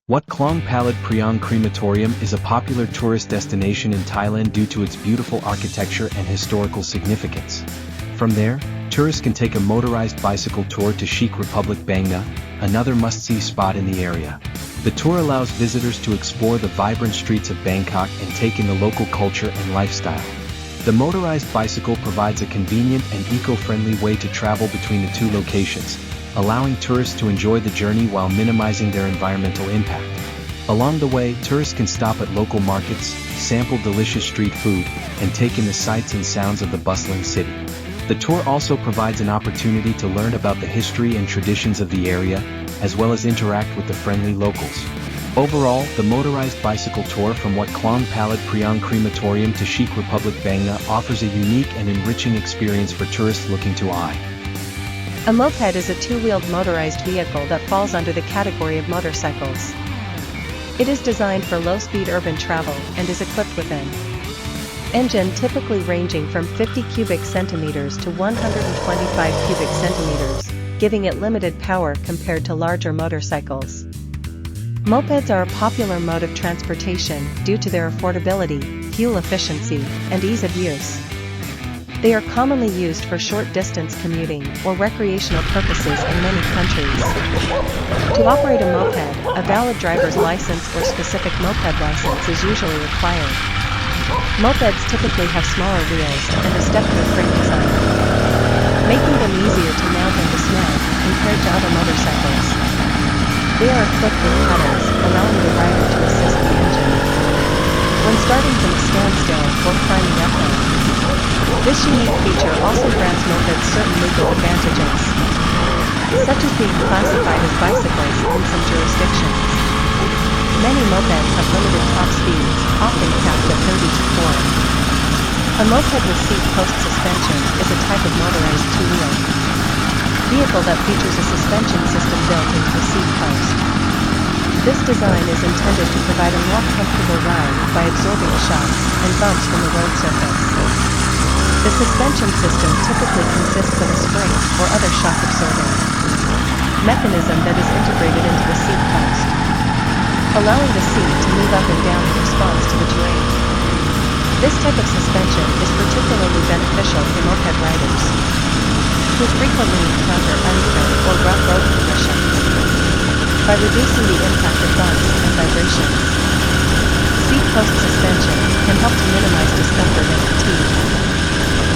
Wat Klong PALAD PRIANG Crematorium is a popular tourist destination in Thailand due to its beautiful architecture and historical significance. From there, tourists can take a motorized bicycle tour to CHIC Republic Bangna, another must-see spot in the area. The tour allows visitors to explore the vibrant streets of Bangkok and take in the local culture and lifestyle. The motorized bicycle provides a convenient and eco-friendly way to travel between the two locations, allowing tourists to enjoy the journey while minimizing their environmental impact. Along the way, tourists can stop at local markets, sample delicious street food, and take in the sights and sounds of the bustling city. The tour also provides an opportunity to learn about the history and traditions of the area, as well as interact with the friendly locals. Overall, the motorized bicycle tour from Wat Klong PALAD PRIANG Crematorium to CHIC Republic Bangna offers a unique and enriching experience for tourists looking to eye. A moped is a two-wheeled motorized vehicle that falls under the category of motorcycles. It is designed for low-speed urban travel and is equipped with an engine typically ranging from 50 cubic centimeters to 125 cubic centimeters, giving it limited power compared to larger motorcycles. Mopeds are a popular mode of transportation due to their affordability, fuel efficiency, and ease of use. They are commonly used for short-distance commuting or recreational purposes in many countries. To operate a moped, a valid driver's license or specific moped license is usually required. Mopeds typically have smaller wheels and a stepper frame design, making them easier to mount and dismount compared to other motorcycles. They are equipped with pedals, allowing the rider to assist the engine when starting from a standstill or climbing uphill. This unique feature also grants mopeds certain legal advantages, such as being classified as bicycles in some jurisdictions. Many mopeds have limited top speeds, often capped at 30 to 4. A moped with seat post suspension is a type of motorized two-wheel vehicle that features a suspension system built into the seat post. This design is intended to provide a more comfortable ride by absorbing shocks and bumps from the road surface. The suspension system typically consists of a spring or other shock-absorbing mechanism that is integrated into the seat post, allowing the seat to move up and down in response to the terrain. This type of suspension is particularly beneficial for moped riders who frequently encounter uneven or rough road conditions by reducing the impact of bumps and vibrations. Seat post suspension can help to minimize discomfort and fatigue,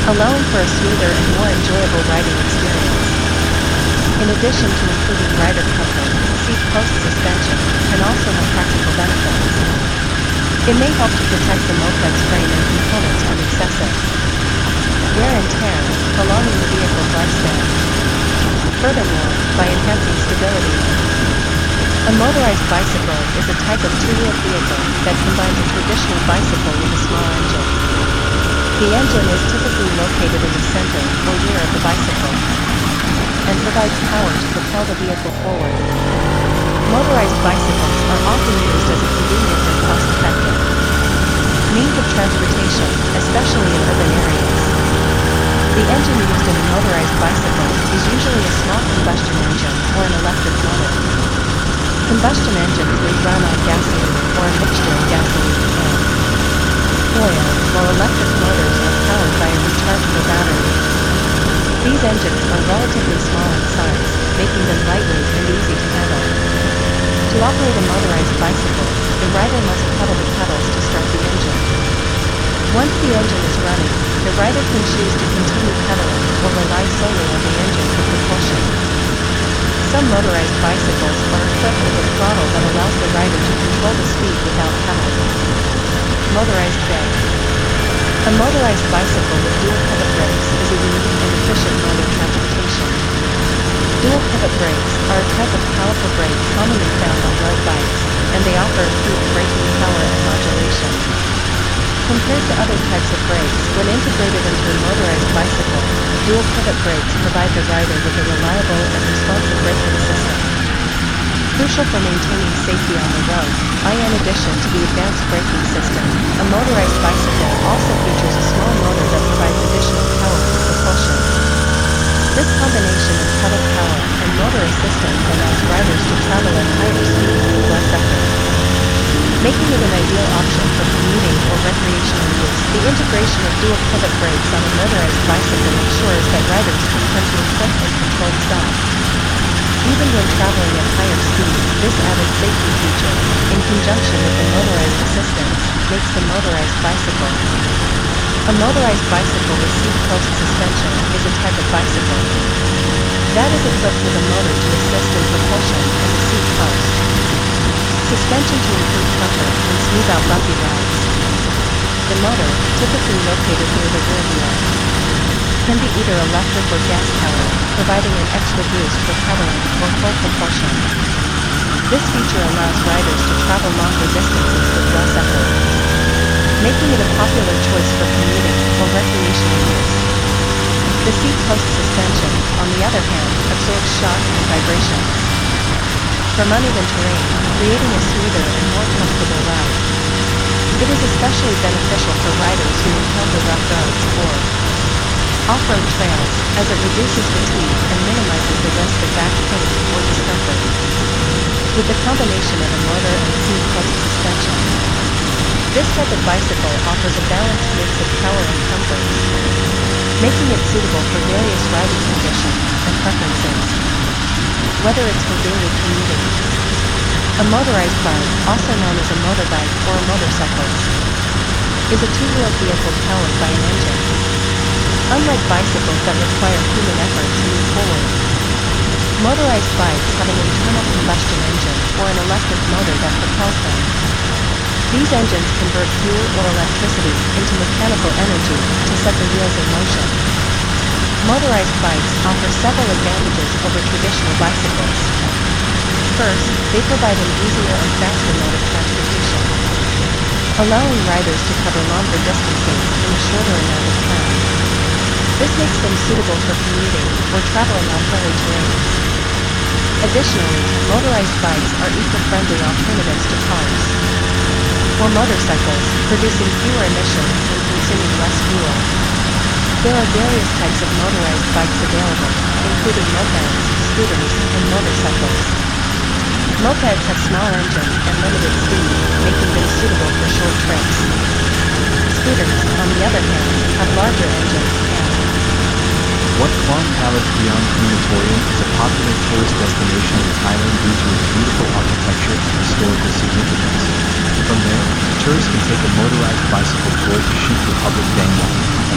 allowing for a smoother and more enjoyable riding experience. In addition to improving rider comfort, seat post suspension can also have practical benefits. It may help to protect the moped's frame and components from excessive wear and tear, prolonging the vehicle's lifespan. Furthermore, by enhancing stability, a motorized bicycle is a type of two-wheeled vehicle that combines a traditional bicycle with a small engine. The engine is typically located in the center or rear of the bicycle and provides power to propel the vehicle forward. Motorized bicycles are often used as a convenient and cost-effective means of transportation, especially in urban areas. The engine used in a motorized bicycle is usually a small combustion engine or an electric motor. Combustion engines may run on gasoline or a mixture of gasoline and oil, while electric motors are powered by a rechargeable battery. These engines are relatively small in size, making them lightweight and easy to handle. To operate a motorized bicycle, the rider must pedal the pedals to start the engine. Once the engine is running, the rider can choose to continue pedaling or rely solely on the engine for propulsion. Some motorized bicycles are equipped with a throttle that allows the rider to control the speed without pedaling. Motorized Spec. A motorized bicycle with dual pivot brakes is a unique and efficient mode of transportation. Dual pivot brakes are a type of powerful brake commonly found on road bikes, and they offer improved braking power and modulation. Compared to other types of brakes, when integrated into a motorized bicycle, dual pivot brakes provide the rider with a reliable and responsive braking system, crucial for maintaining safety on the road. In addition to the advanced braking system, a motorized bicycle also features a small motor that provides additional power for propulsion. This combination of pedal power and motor assistance allows riders to travel at higher speeds with less effort. making it an ideal option for commuting or recreational use. The integration of dual pivot brakes on a motorized bicycle ensures that riders can come to a quick and controlled stop. Even when traveling at higher speeds, this added safety feature, in conjunction with the motorized assistance, makes the motorized bicycle. A motorized bicycle with seat post suspension is a type of bicycle that is equipped with a motor to assist in propulsion and a seat post. Suspension to improve comfort and smooth out bumpy rides. The motor, typically located near the rear wheel, can be either electric or gas-powered, providing an extra boost for pedaling or full propulsion. This feature allows riders to travel longer distances with less effort, making it a popular choice for commuting or recreational use. The seat post suspension, on the other hand, absorbs shock and vibrations from uneven terrain, creating a smoother and more comfortable ride. It is especially beneficial for riders who encounter rough roads or off-road trails, as it reduces fatigue and minimizes the risk of back pain or discomfort. With the combination of a motor and seat post suspension, this type of bicycle offers a balanced mix of power and comfort, making it suitable for various riding conditions and preferences. Whether it's for daily commuting, a motorized bike, also known as a motorbike or a motorcycle, is a two-wheeled vehicle powered by an engine. Unlike bicycles that require human effort to move forward, motorized bikes have an internal combustion engine or an electric motor that propels them. These engines convert fuel or electricity into mechanical energy to set the wheels in motion. Motorized bikes offer several advantages over traditional bicycles. First, they provide an easier and faster mode of transportation, allowing riders to cover longer distances in a shorter amount of time. This makes them suitable for commuting or traveling on hilly terrains. Additionally, motorized bikes are eco-friendly alternatives to cars or motorcycles, producing fewer emissions and consuming less fuel. There are various types of motorized bikes available, including mopeds, scooters, and motorcycles. Mopeds have small engines and limited speed, making them suitable for short trips. Scooters, on the other hand, have larger engines and KHLONG PALAD PRIANG CREMATORIUM is a popular tourist destination in Thailand due to its beautiful architecture and historical significance. From there, tourists can take a motorized bicycle tour to CHIC Republic Bangkok,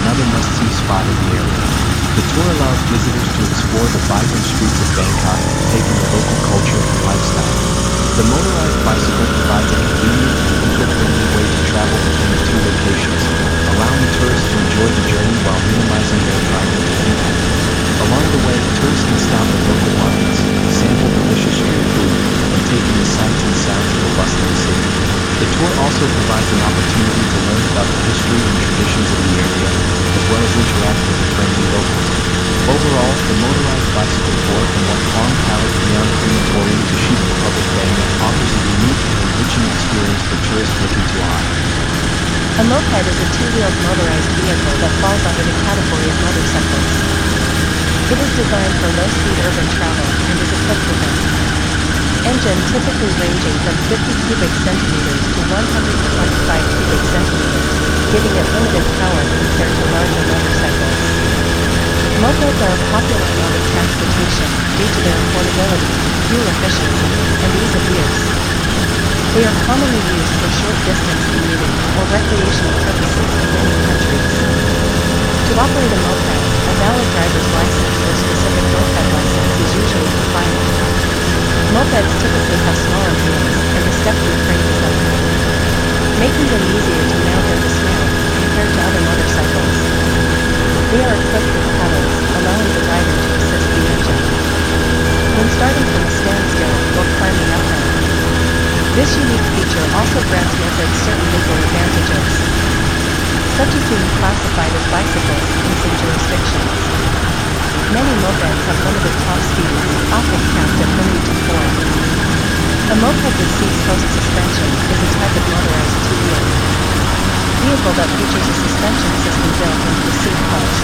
another must-see spot in the area. The tour allows visitors to explore the vibrant streets of Bangkok, taking the local culture and lifestyle. The motorized bicycle provides a convenient and eco-friendly way to travel between the two locations, allowing tourists to enjoy the journey while minimizing their environmental impact. Along the way, tourists can stop at local markets, sample delicious street food, and take in the sights and sounds of a bustling city. The tour also provides an opportunity to learn about the history and traditions of the area, as well as interact with the friendly locals. Overall, the motorized bicycle tour from KHLONG PALAD PRIANG CREMATORIUM to CHIC Republic Bangkok offers a unique and enriching experience for tourists looking to eye. a moped is a two-wheeled motorized vehicle that falls under the category of motorcycles. It is designed for low-speed urban travel and is equipped with an engine typically ranging from 50 cubic centimeters to 125 cubic centimeters, giving it limited power compared to larger motorcycles. Mopeds are a popular mode of transportation due to their affordability, fuel efficiency, and ease of use. They are commonly used for short-distance commuting or recreational purposes in many countries. To operate a moped, a valid driver's license or specific moped license is usually required. Mopeds typically have smaller wheels and a step-through frame design, making them easier to mount and dismount compared to other motorcycles. They are equipped with pedals, allowing the rider to assist the engine when starting from a standstill or climbing uphill. This unique feature also grants mopeds certain legal advantages, such as being classified as bicycles in some jurisdictions. Many mopeds have limited top speeds, often capped at 30 to 4. A moped with seat post suspension is a type of motorized two-wheeled vehicle that features a suspension system built into the seat post.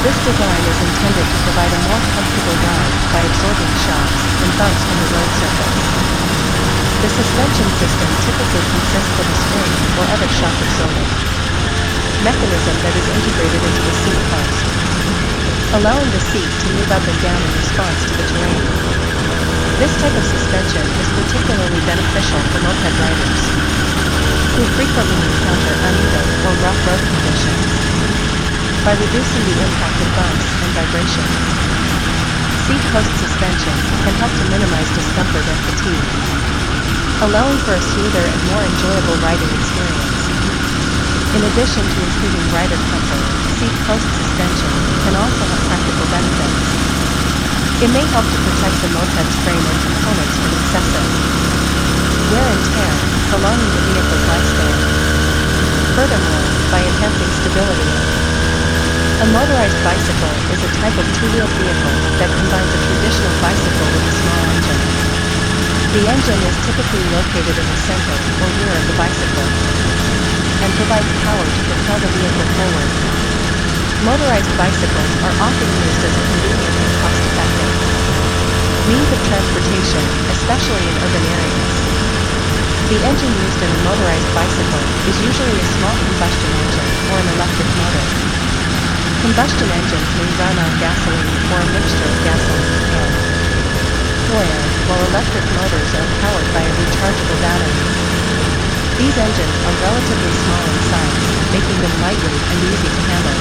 This design is intended to provide a more comfortable ride by absorbing shocks and bumps from the road surface. The suspension system typically consists of a spring or other shock absorbing mechanism that is integrated into the seat post, allowing the seat to move up and down in response to the terrain. This type of suspension is particularly beneficial for moped riders who frequently encounter uneven or rough road conditions by reducing the impact of bumps and vibrations. Seat post suspension can help to minimize discomfort and fatigue, allowing for a smoother and more enjoyable riding experience. In addition to improving rider comfort, seat post suspension can also have practical benefits. It may help to protect the moped's frame and components from excessive wear and tear, prolonging the vehicle's lifespan. Furthermore, by enhancing stability, a motorized bicycle is a type of two-wheeled vehicle that combines a traditional bicycle with a small engine. The engine is typically located in the center or rear of the bicycle and provides power to propel the vehicle forward. Motorized bicycles are often used as a convenient and cost-effective means of transportation, especially in urban areas. The engine used in a motorized bicycle is usually a small combustion engine or an electric motor. Combustion engines may run on gasoline or a mixture of gasoline and oil, while electric motors are powered by a rechargeable battery. These engines are relatively small in size, making them lightweight and easy to handle.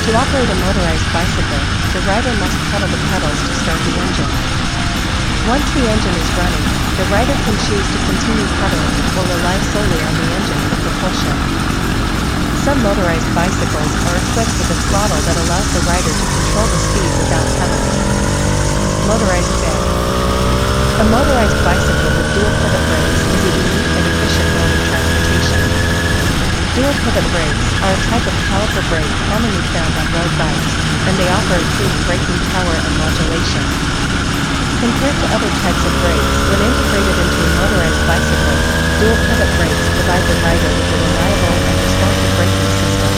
To operate a motorized bicycle, the rider must pedal the pedals to start the engine. Once the engine is running, the rider can choose to continue pedaling or rely solely on the engine for propulsion. Some motorized bicycles are equipped with a throttle that allows the rider to control the speed without pedaling. Motorized Bic. A motorized bicycle with dual pivot brakes is a unique and efficient mode of transportation. Dual pivot brakes are a type of caliper brake commonly found on road bikes, and they offer improved braking power and modulation. Compared to other types of brakes, when integrated into a motorized bicycle, dual pivot brakes provide the rider with a reliable and responsive braking system.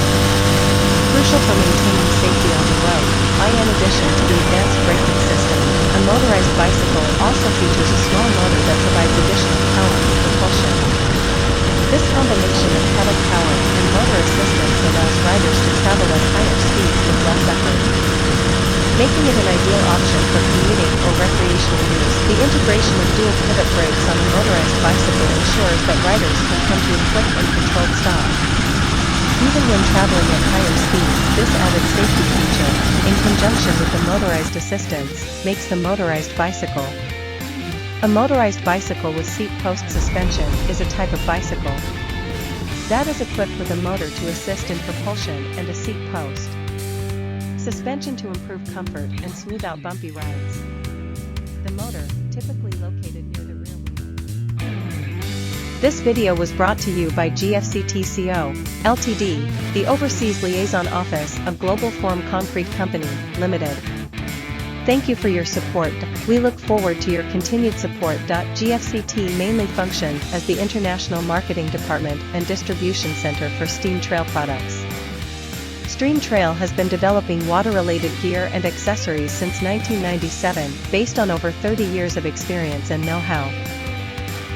Crucial for maintaining safety on the road, in addition to the advanced braking system, a motorized bicycle also features a small motor that provides additional power for propulsion. This combination of pedal power and motor assistance allows riders to travel at higher speeds with less effort, making it an ideal option for commuting or recreational use. The integration of dual pivot brakes on a motorized bicycle ensures that riders can come to a quick and controlled stop. Even when traveling at higher speeds, this added safety feature, in conjunction with the motorized assistance, makes the motorized bicycle. A motorized bicycle with seat post suspension is a type of bicycle that is equipped with a motor to assist in propulsion and a seat post suspension to improve comfort and smooth out bumpy rides. The motor, typically located near the rear wheel. This video was brought to you by GFCTCO, Ltd., the Overseas Liaison Office of Global Form Concrete Company, Limited. Thank you for your support. We look forward to your continued support. GFCT mainly functions as the international marketing department and distribution center for Steam Trail products. Steam Trail has been developing water-related gear and accessories since 1997, based on over 30 years of experience and know-how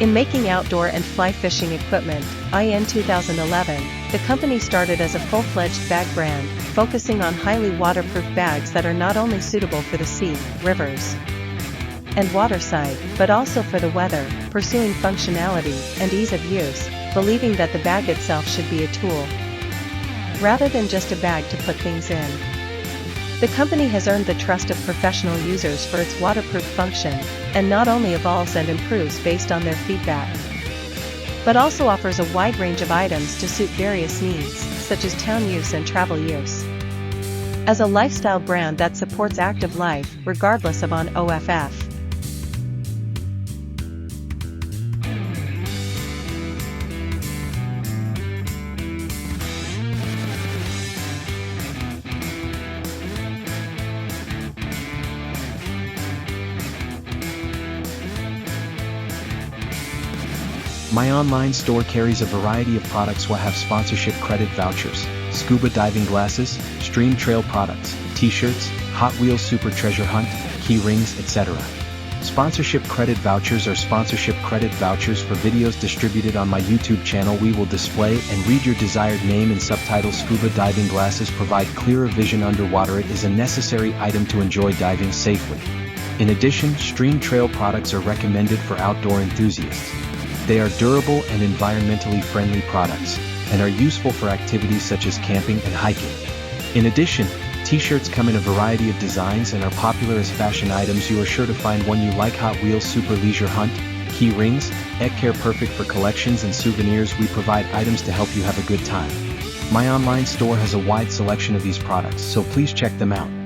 in making outdoor and fly fishing equipment. In 2011, the company started as a full-fledged bag brand, focusing on highly waterproof bags that are not only suitable for the sea, rivers, and waterside, but also for the weather, pursuing functionality and ease of use, believing that the bag itself should be a tool rather than just a bag to put things in. The company has earned the trust of professional users for its waterproof function, and not only evolves and improves based on their feedback, but also offers a wide range of items to suit various needs, such as town use and travel use. As a lifestyle brand that supports active life, regardless of on-OFF. My online store carries a variety of products. We have sponsorship credit vouchers, scuba diving glasses, stream trail products, t-shirts, Hot Wheels Super Treasure Hunt, key rings, etc. Sponsorship credit vouchers are sponsorship credit vouchers for videos distributed on my YouTube channel. We will display and read your desired name and subtitles. Scuba diving glasses provide clearer vision underwater. It is a necessary item to enjoy diving safely. In addition, Stream Trail products are recommended for outdoor enthusiasts. They are durable and environmentally friendly products, and are useful for activities such as camping and hiking. In addition, T-shirts come in a variety of designs and are popular as fashion items. You are sure to find one you like. Hot Wheels Super Leisure Hunt, key rings, Care perfect for collections and souvenirs. We provide items to help you have a good time. My online store has a wide selection of these products, so please check them out.